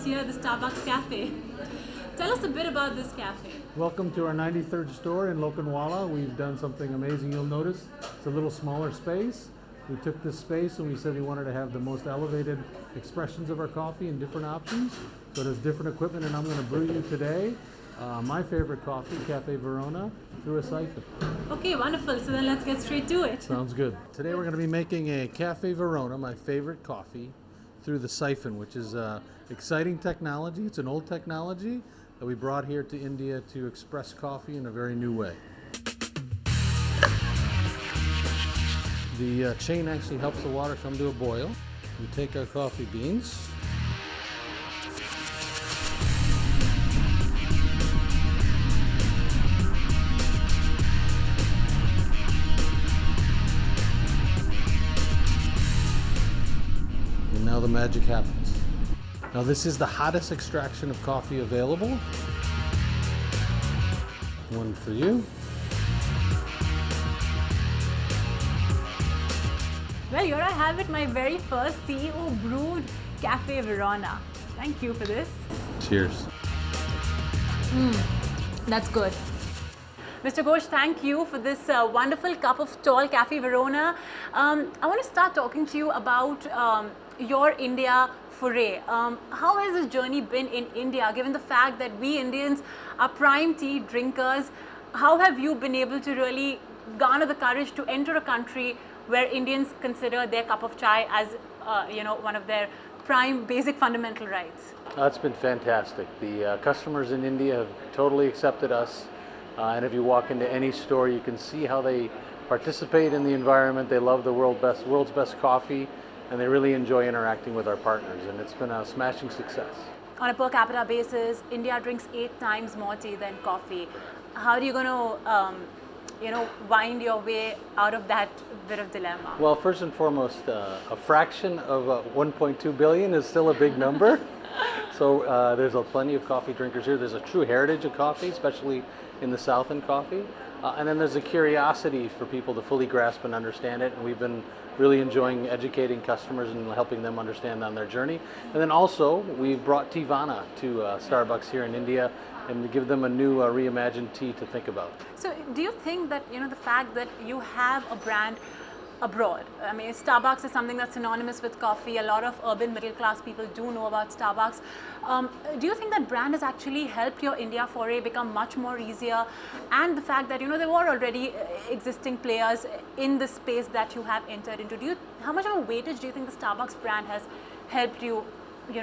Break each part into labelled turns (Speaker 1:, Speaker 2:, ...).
Speaker 1: here at the Starbucks Cafe. Tell us a bit about this cafe.
Speaker 2: Welcome to our 93rd store in Lokhandwala. We've done something amazing. You'll notice it's a little smaller space. We took this space and we said we wanted to have the most elevated expressions of our coffee and different options. So there's different equipment, and I'm going to brew you today my favorite coffee, Cafe Verona, through a siphon.
Speaker 1: Okay, wonderful. So then let's get straight to it.
Speaker 2: Sounds good. Today we're going to be making a Cafe Verona, my favorite coffee, through the siphon, which is exciting technology. It's an old technology that we brought here to India to express coffee in a very new way. The chain actually helps the water come to a boil. We take our coffee beans. And now the magic happens. Now this is the hottest extraction of coffee available. One for you.
Speaker 1: Well, here I have it, my very first CEO brewed Cafe Verona. Thank you for this.
Speaker 2: Cheers.
Speaker 1: That's good. Mr. Ghosh, thank you for this wonderful cup of tall Cafe Verona. I want to start talking to you about your India foray. How has this journey been in India, given the fact that we Indians are prime tea drinkers? How have you been able to really garner the courage to enter a country where Indians consider their cup of chai as one of their prime basic fundamental rights?
Speaker 2: That's been fantastic. The customers in India have totally accepted us. And if you walk into any store, you can see how they participate in the environment. They love the world's best coffee, and they really enjoy interacting with our partners. And it's been a smashing success.
Speaker 1: On a per capita basis, India drinks 8 times more tea than coffee. How are you going to wind your way out of that bit of dilemma?
Speaker 2: Well, first and foremost, a fraction of 1.2 billion is still a big number. So there's plenty of coffee drinkers here. There's a true heritage of coffee, especially in the South in coffee. And then there's a curiosity for people to fully grasp and understand it. And we've been really enjoying educating customers and helping them understand on their journey. And then also, we brought Teavana to Starbucks here in India, and to give them a new reimagined tea to think about.
Speaker 1: So do you think that the fact that you have a brand abroad, I mean Starbucks is something that's synonymous with coffee, a lot of urban middle class people do know about Starbucks. Do you think that brand has actually helped your India foray become much more easier, and the fact that there were already existing players in the space that you have entered into? How much of a weightage do you think the Starbucks brand has helped you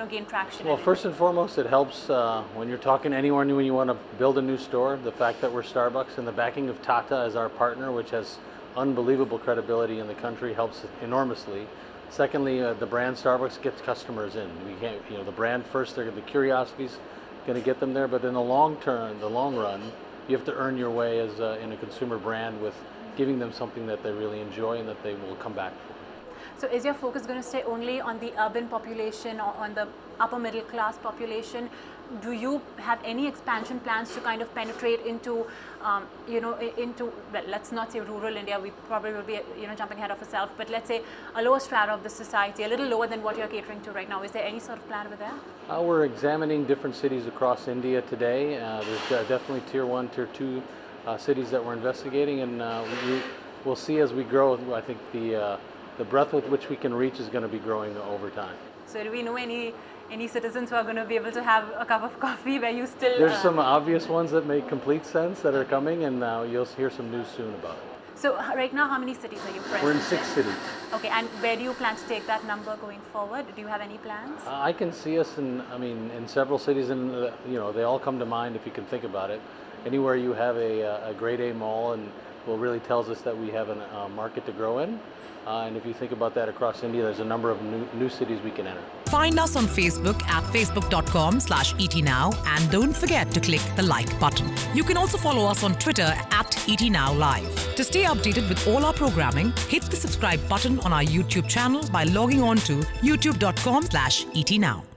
Speaker 1: gain traction?
Speaker 2: Well, first and foremost, it helps when you're talking to anyone when you want to build a new store. The fact that we're Starbucks and the backing of Tata as our partner, which has unbelievable credibility in the country, helps enormously. Secondly, the brand Starbucks gets customers in. We can't, the brand first. The curiosity's going to get them there, but in the long run, you have to earn your way as in a consumer brand with giving them something that they really enjoy and that they will come back for.
Speaker 1: So is your focus going to stay only on the urban population or on the upper middle class population? Do you have any expansion plans to kind of penetrate into, well, let's not say rural India, we probably will be, jumping ahead of ourselves, but let's say a lower strata of the society, a little lower than what you're catering to right now. Is there any sort of plan over there?
Speaker 2: We're examining different cities across India today. There's definitely tier 1, tier 2 cities that we're investigating, and we'll see as we grow. I think the breadth with which we can reach is going to be growing over time.
Speaker 1: So do we know any citizens who are going to be able to have a cup of coffee where you still...
Speaker 2: There's some obvious ones that make complete sense that are coming, and you'll hear some news soon about it.
Speaker 1: So right now, how many cities are you present?
Speaker 2: We're in 6 cities.
Speaker 1: Okay, and where do you plan to take that number going forward? Do you have any plans?
Speaker 2: I can see us in several cities, and they all come to mind if you can think about it. Anywhere you have a grade A mall, and really tells us that we have a market to grow in. And if you think about that across India, there's a number of new cities we can enter.
Speaker 3: Find us on Facebook at facebook.com/ETNow, and don't forget to click the like button. You can also follow us on Twitter at ETNowLive. To stay updated with all our programming, hit the subscribe button on our YouTube channel by logging on to youtube.com/ETNow.